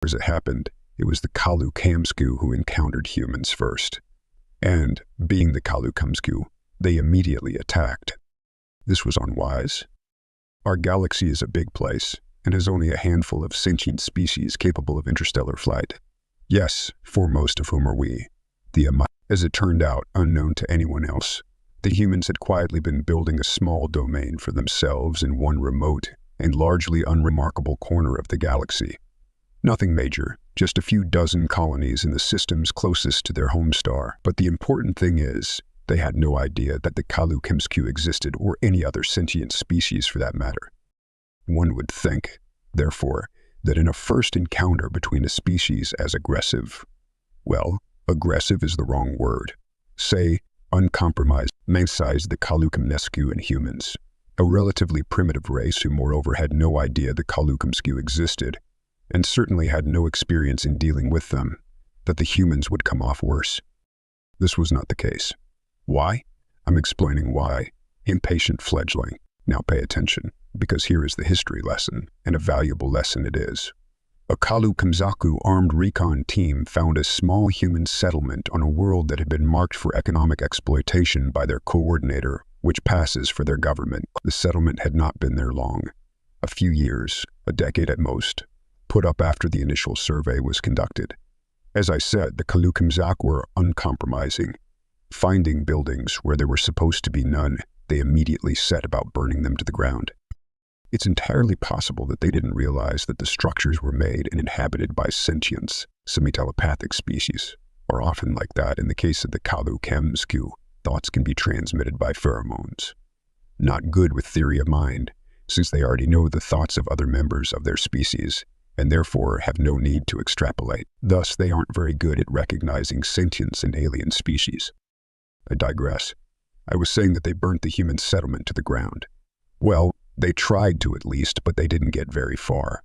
As it happened, it was the Kalu-Kamsku who encountered humans first. And, being the Kalu-Kamsku, they immediately attacked. This was unwise. Our galaxy is a big place, and has only a handful of sentient species capable of interstellar flight. Yes, foremost of whom are we. As it turned out, unknown to anyone else, the humans had quietly been building a small domain for themselves in one remote and largely unremarkable corner of the galaxy. Nothing major, just a few dozen colonies in the systems closest to their home star. But the important thing is, they had no idea that the Kalu-Kamsku existed, or any other sentient species for that matter. One would think, therefore, that in a first encounter between a species as aggressive, well, aggressive is the wrong word. Say, uncompromised, man-sized the Kalu-Kamsku and humans, a relatively primitive race who moreover had no idea the Kalu-Kamsku existed, and certainly had no experience in dealing with them, that the humans would come off worse. This was not the case. Why? I'm explaining why. Impatient fledgling. Now pay attention, because here is the history lesson, and a valuable lesson it is. A Kalu-Kamsku armed recon team found a small human settlement on a world that had been marked for economic exploitation by their coordinator, which passes for their government. The settlement had not been there long. A few years, a decade at most, put up after the initial survey was conducted. As I said, the Kalu-Kamsku were uncompromising. Finding buildings where there were supposed to be none, they immediately set about burning them to the ground. It's entirely possible that they didn't realize that the structures were made and inhabited by sentients, semi-telepathic species, or often like that in the case of the Kalu-Kamsku, thoughts can be transmitted by pheromones. Not good with theory of mind, since they already know the thoughts of other members of their species, and therefore have no need to extrapolate. Thus, they aren't very good at recognizing sentience in alien species. I digress. I was saying that they burnt the human settlement to the ground. Well, they tried to at least, but they didn't get very far.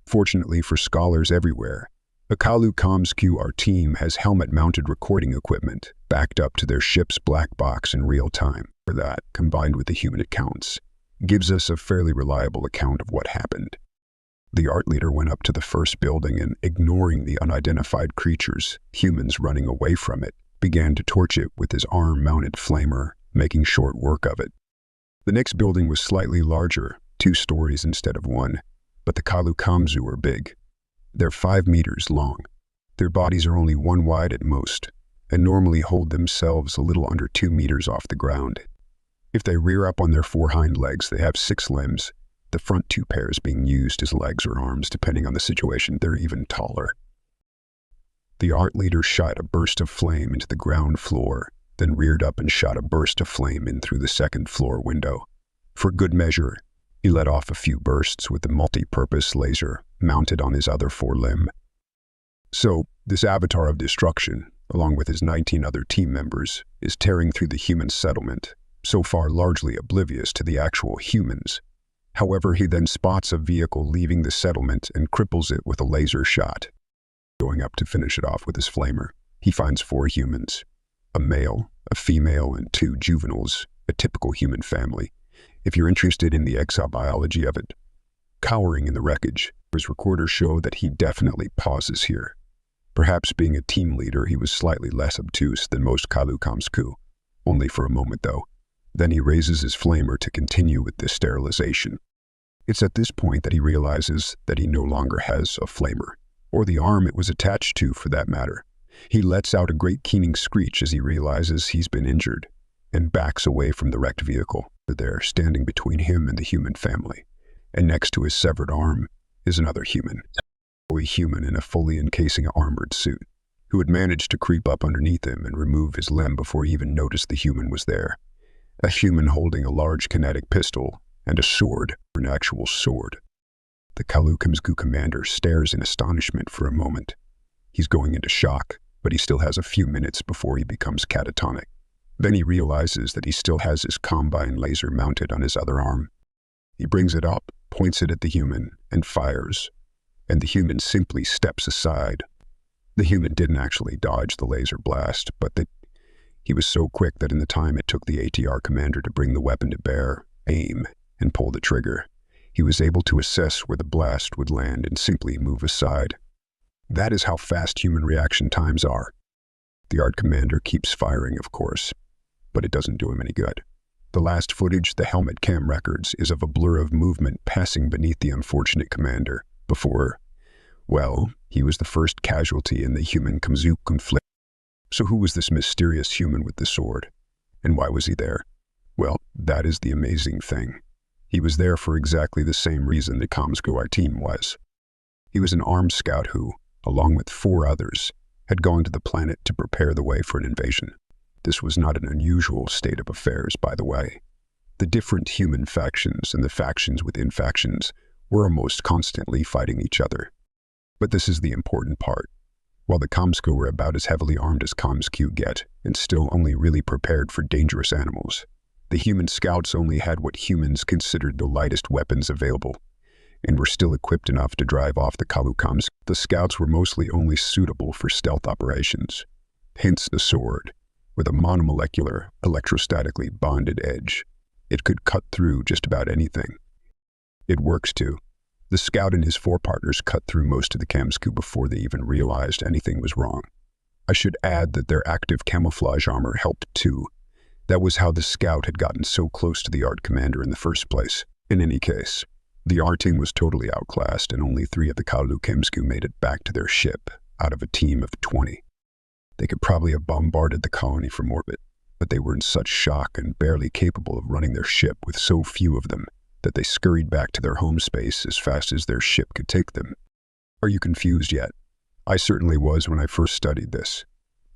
Fortunately for scholars everywhere, the Kalu-Kamsku, our team, has helmet-mounted recording equipment backed up to their ship's black box in real time. For that, combined with the human accounts, gives us a fairly reliable account of what happened. The art leader went up to the first building and, ignoring the unidentified creatures, humans running away from it, began to torch it with his arm-mounted flamer, making short work of it. The next building was slightly larger, 2 stories instead of 1, but the Kalu-Kamsku are big. They're 5 meters long. Their bodies are only 1 wide at most, and normally hold themselves a little under 2 meters off the ground. If they rear up on their 4 hind legs, they have 6 limbs, the front 2 pairs being used as legs or arms depending on the situation. They're even taller. The art leader shot a burst of flame into the ground floor, then reared up and shot a burst of flame in through the 2nd floor window. For good measure, he let off a few bursts with the multi-purpose laser mounted on his other 4 limb. So, this avatar of destruction, along with his 19 other team members, is tearing through the human settlement, so far largely oblivious to the actual humans. However, he then spots a vehicle leaving the settlement and cripples it with a laser shot. Going up to finish it off with his flamer, he finds 4 humans, a male, a female, and 2 juveniles, a typical human family, if you're interested in the exobiology of it. Cowering in the wreckage, his recorders show that he definitely pauses here. Perhaps being a team leader, he was slightly less obtuse than most Kalu-Kamsku, only for a moment though. Then he raises his flamer to continue with the sterilization. It's at this point that he realizes that he no longer has a flamer, or the arm it was attached to for that matter. He lets out a great keening screech as he realizes he's been injured, and backs away from the wrecked vehicle. There, standing between him and the human family, and next to his severed arm, is another human. A human in a fully encasing armored suit, who had managed to creep up underneath him and remove his limb before he even noticed the human was there. A human holding a large kinetic pistol and a sword, an actual sword. The Kalu-Kamsku commander stares in astonishment for a moment. He's going into shock, but he still has a few minutes before he becomes catatonic. Then he realizes that he still has his combine laser mounted on his other arm. He brings it up, points it at the human, and fires, and the human simply steps aside. The human didn't actually dodge the laser blast, but he was so quick that in the time it took the ATR commander to bring the weapon to bear, aim, and pull the trigger, he was able to assess where the blast would land and simply move aside, That is how fast human reaction times are. The art commander keeps firing, of course, but it doesn't do him any good. The last footage the helmet cam records is of a blur of movement passing beneath the unfortunate commander before, well, he was the first casualty in the human-Kamzu conflict. So who was this mysterious human with the sword? And why was he there? Well, that is the amazing thing. He was there for exactly the same reason the Kamzu our team was. He was an armed scout who, along with 4 others, had gone to the planet to prepare the way for an invasion. This was not an unusual state of affairs, by the way. The different human factions and the factions within factions were almost constantly fighting each other. But this is the important part. While the Kamzu were about as heavily armed as Kamzu get, and still only really prepared for dangerous animals, the human scouts only had what humans considered the lightest weapons available, and were still equipped enough to drive off the Kamzu. The scouts were mostly only suitable for stealth operations, hence the sword. With a monomolecular, electrostatically bonded edge, it could cut through just about anything. It works too. The scout and his 4 partners cut through most of the Kamzu before they even realized anything was wrong. I should add that their active camouflage armor helped too. That was how the scout had gotten so close to the art commander in the first place. In any case, the art team was totally outclassed and only 3 of the Kamzu made it back to their ship out of a team of 20. They could probably have bombarded the colony from orbit, but they were in such shock and barely capable of running their ship with so few of them that they scurried back to their home space as fast as their ship could take them. Are you confused yet? I certainly was when I first studied this.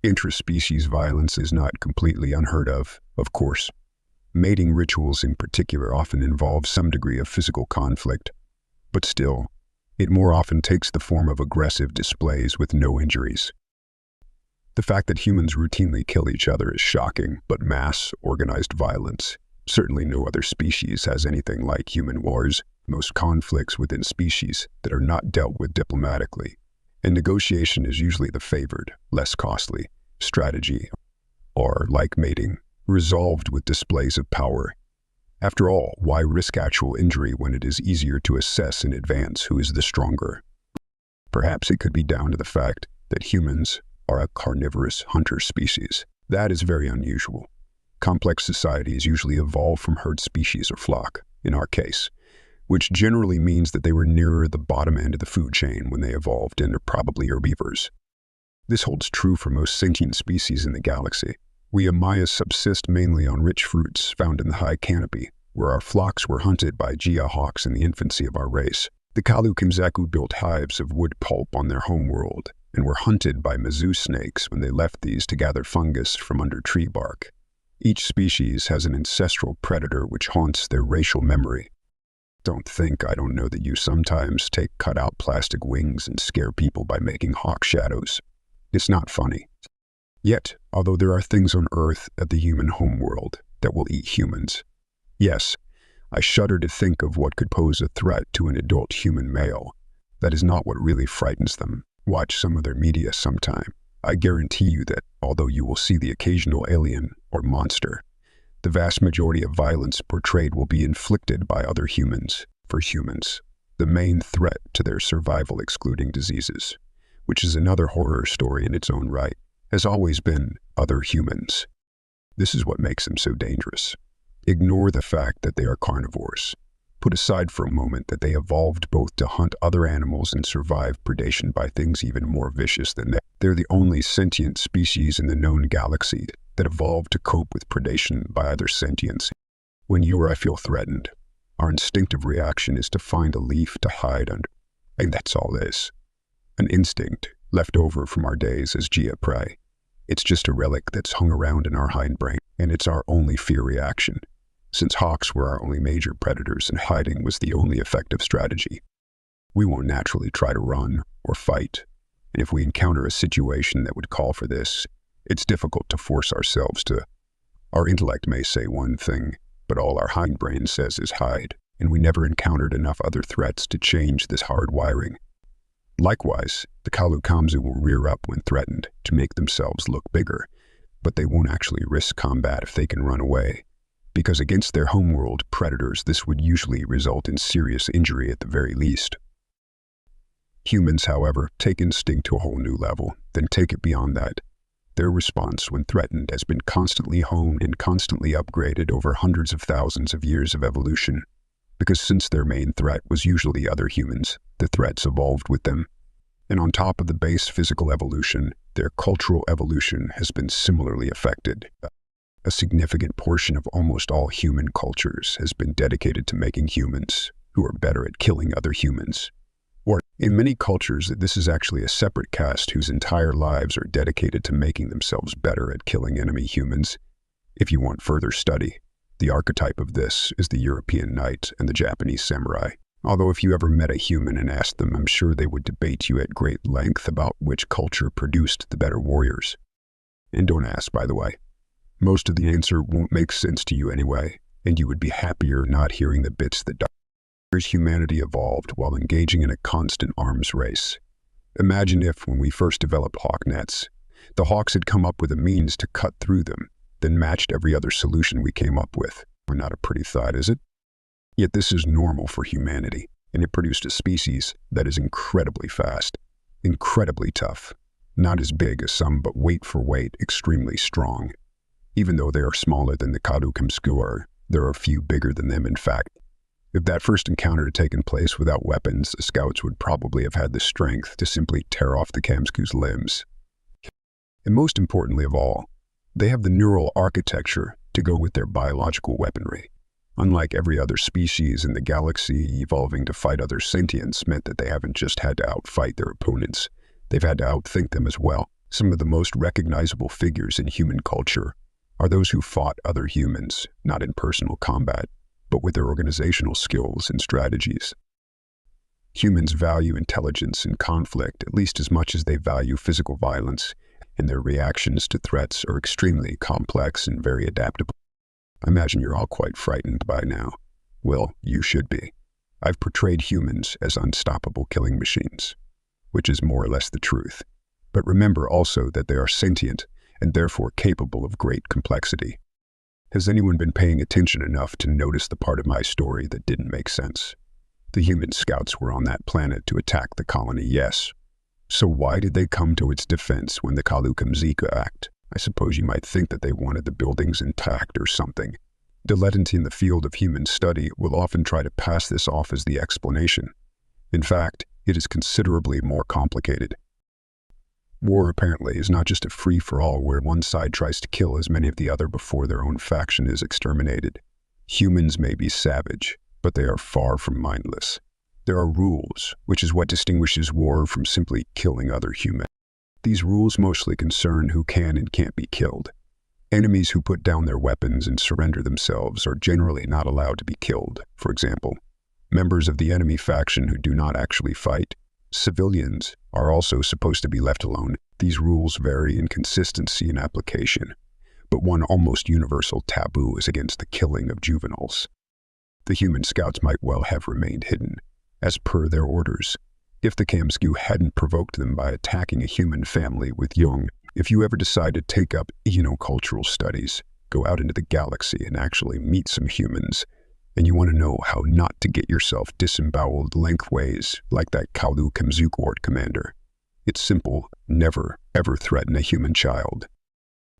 Interspecies violence is not completely unheard of course. Mating rituals in particular often involve some degree of physical conflict, but still, it more often takes the form of aggressive displays with no injuries. The fact that humans routinely kill each other is shocking, but mass, organized violence. Certainly no other species has anything like human wars. Most conflicts within species that are not dealt with diplomatically, and negotiation is usually the favored, less costly, strategy, or, like mating, resolved with displays of power. After all, why risk actual injury when it is easier to assess in advance who is the stronger? Perhaps it could be down to the fact that humans are a carnivorous hunter species. That is very unusual. Complex societies usually evolve from herd species or flock, in our case, which generally means that they were nearer the bottom end of the food chain when they evolved and are probably herbivores. This holds true for most sentient species in the galaxy. We Amayas subsist mainly on rich fruits found in the high canopy, where our flocks were hunted by Gia hawks in the infancy of our race. The Kamzu built hives of wood pulp on their homeworld, and were hunted by Mizu snakes when they left these to gather fungus from under tree bark. Each species has an ancestral predator which haunts their racial memory. Don't think I don't know that you sometimes take cut-out plastic wings and scare people by making hawk shadows. It's not funny. Yet, although there are things on Earth at the human homeworld that will eat humans, yes, I shudder to think of what could pose a threat to an adult human male. That is not what really frightens them. Watch some of their media sometime. I guarantee you that, although you will see the occasional alien or monster, the vast majority of violence portrayed will be inflicted by other humans, for humans, the main threat to their survival excluding diseases, which is another horror story in its own right, has always been other humans. This is what makes them so dangerous. Ignore the fact that they are carnivores. Put aside for a moment that they evolved both to hunt other animals and survive predation by things even more vicious than they. They're the only sentient species in the known galaxy that evolved to cope with predation by other sentients. When you or I feel threatened, our instinctive reaction is to find a leaf to hide under. And that's all it is. An instinct left over from our days as Gia prey. It's just a relic that's hung around in our hindbrain, and it's our only fear reaction. Since hawks were our only major predators and hiding was the only effective strategy, we won't naturally try to run or fight, and if we encounter a situation that would call for this, it's difficult to force ourselves to. Our intellect may say one thing, but all our hindbrain says is hide, and we never encountered enough other threats to change this hard wiring. Likewise, the Kamzu will rear up when threatened to make themselves look bigger, but they won't actually risk combat if they can run away. Because against their homeworld predators, this would usually result in serious injury at the very least. Humans, however, take instinct to a whole new level, then take it beyond that. Their response when threatened has been constantly honed and constantly upgraded over hundreds of thousands of years of evolution. Because since their main threat was usually other humans, the threats evolved with them. And on top of the base physical evolution, their cultural evolution has been similarly affected. A significant portion of almost all human cultures has been dedicated to making humans who are better at killing other humans. Or, in many cultures, this is actually a separate caste whose entire lives are dedicated to making themselves better at killing enemy humans. If you want further study, the archetype of this is the European knight and the Japanese samurai. Although if you ever met a human and asked them, I'm sure they would debate you at great length about which culture produced the better warriors. And don't ask, by the way. Most of the answer won't make sense to you anyway, and you would be happier not hearing the bits that humanity evolved while engaging in a constant arms race. Imagine if, when we first developed hawk nets, the hawks had come up with a means to cut through them, then matched every other solution we came up with. Not a pretty thought, is it? Yet this is normal for humanity, and it produced a species that is incredibly fast, incredibly tough, not as big as some, but weight for weight, extremely strong. Even though they are smaller than the Kamsku, there are a few bigger than them, in fact. If that first encounter had taken place without weapons, the scouts would probably have had the strength to simply tear off the Kamsku's limbs. And most importantly of all, they have the neural architecture to go with their biological weaponry. Unlike every other species in the galaxy, evolving to fight other sentients meant that they haven't just had to outfight their opponents, they've had to outthink them as well. Some of the most recognizable figures in human culture are those who fought other humans, not in personal combat, but with their organizational skills and strategies. Humans value intelligence in conflict at least as much as they value physical violence, and their reactions to threats are extremely complex and very adaptable. I imagine you're all quite frightened by now. Well, you should be. I've portrayed humans as unstoppable killing machines, which is more or less the truth. But remember also that they are sentient and therefore capable of great complexity. Has anyone been paying attention enough to notice the part of my story that didn't make sense? The human scouts were on that planet to attack the colony, yes. So why did they come to its defense when the Kamsku attacked? I suppose you might think that they wanted the buildings intact or something. Dilettantes in the field of human study will often try to pass this off as the explanation. In fact, it is considerably more complicated. War apparently is not just a free-for-all where one side tries to kill as many of the other before their own faction is exterminated. Humans may be savage, but they are far from mindless. There are rules, which is what distinguishes war from simply killing other humans. These rules mostly concern who can and can't be killed. Enemies who put down their weapons and surrender themselves are generally not allowed to be killed. For example, members of the enemy faction who do not actually fight, civilians, are also supposed to be left alone. These rules vary in consistency and application, but one almost universal taboo is against the killing of juveniles. The human scouts might well have remained hidden, as per their orders, if the Kamsku hadn't provoked them by attacking a human family with young. If you ever decide to take up ethnocultural studies, go out into the galaxy and actually meet some humans, and you want to know how not to get yourself disemboweled lengthways like that Kamsku commander, it's simple: never, ever threaten a human child.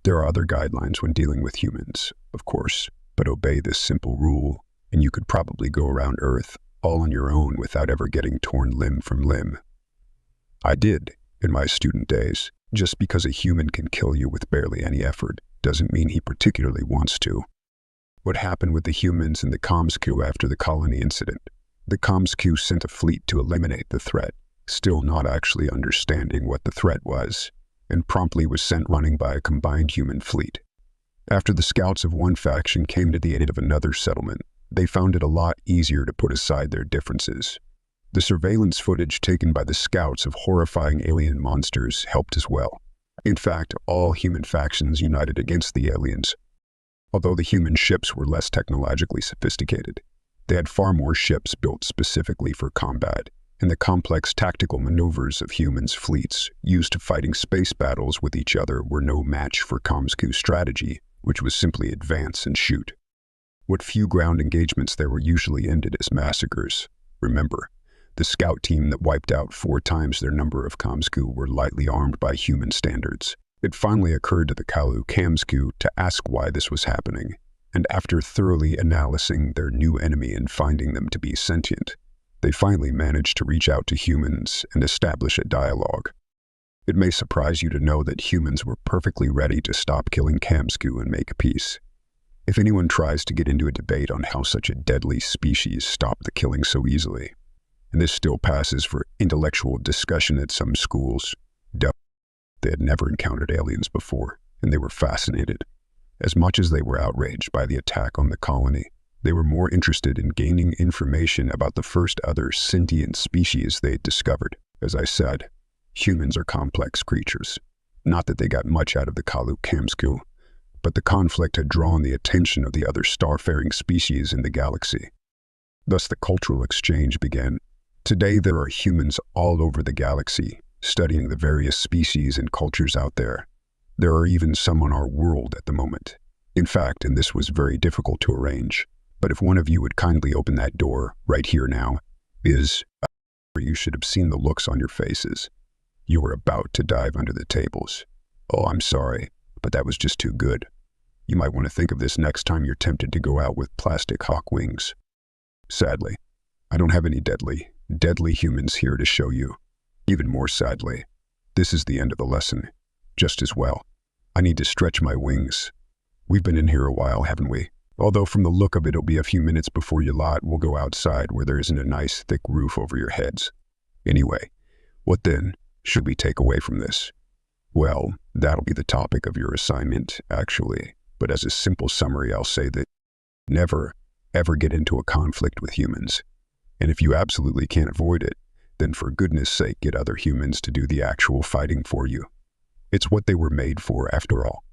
There are other guidelines when dealing with humans, of course, but obey this simple rule, and you could probably go around Earth all on your own without ever getting torn limb from limb. I did, in my student days. Just because a human can kill you with barely any effort doesn't mean he particularly wants to. What happened with the humans and the Kamsku after the colony incident? The Kamsku sent a fleet to eliminate the threat, still not actually understanding what the threat was, and promptly was sent running by a combined human fleet. After the scouts of one faction came to the aid of another settlement, they found it a lot easier to put aside their differences. The surveillance footage taken by the scouts of horrifying alien monsters helped as well. In fact, all human factions united against the aliens. Although the human ships were less technologically sophisticated, they had far more ships built specifically for combat, and the complex tactical maneuvers of humans' fleets used to fighting space battles with each other were no match for Kamsku's strategy, which was simply advance and shoot. What few ground engagements there were usually ended as massacres. Remember, The scout team that wiped out 4 times their number of Kamsku were lightly armed by human standards. It finally occurred to the Kalu Kamsku to ask why this was happening, and after thoroughly analyzing their new enemy and finding them to be sentient, they finally managed to reach out to humans and establish a dialogue. It may surprise you to know that humans were perfectly ready to stop killing Kamsku and make peace. If anyone tries to get into a debate on how such a deadly species stopped the killing so easily, and this still passes for intellectual discussion at some schools, they had never encountered aliens before, and they were fascinated. As much as they were outraged by the attack on the colony, they were more interested in gaining information about the first other sentient species they had discovered. As I said, humans are complex creatures. Not that they got much out of the Kalu Kamsku, but the conflict had drawn the attention of the other starfaring species in the galaxy. Thus the cultural exchange began. Today there are humans all over the galaxy, studying the various species and cultures out there. There are even some on our world at the moment. In fact, and this was very difficult to arrange, but if one of you would kindly open that door right here now, you should have seen the looks on your faces. You were about to dive under the tables. Oh, I'm sorry, but that was just too good. You might want to think of this next time you're tempted to go out with plastic hawk wings. Sadly, I don't have any deadly humans here to show you. Even more sadly, this is the end of the lesson. Just as well, I need to stretch my wings. We've been in here a while, haven't we? Although from the look of it, it'll be a few minutes before you lot will go outside where there isn't a nice thick roof over your heads. Anyway, what then should we take away from this? Well, that'll be the topic of your assignment, actually. But as a simple summary, I'll say that never, ever get into a conflict with humans. And if you absolutely can't avoid it, then for goodness sake, get other humans to do the actual fighting for you. It's what they were made for, after all.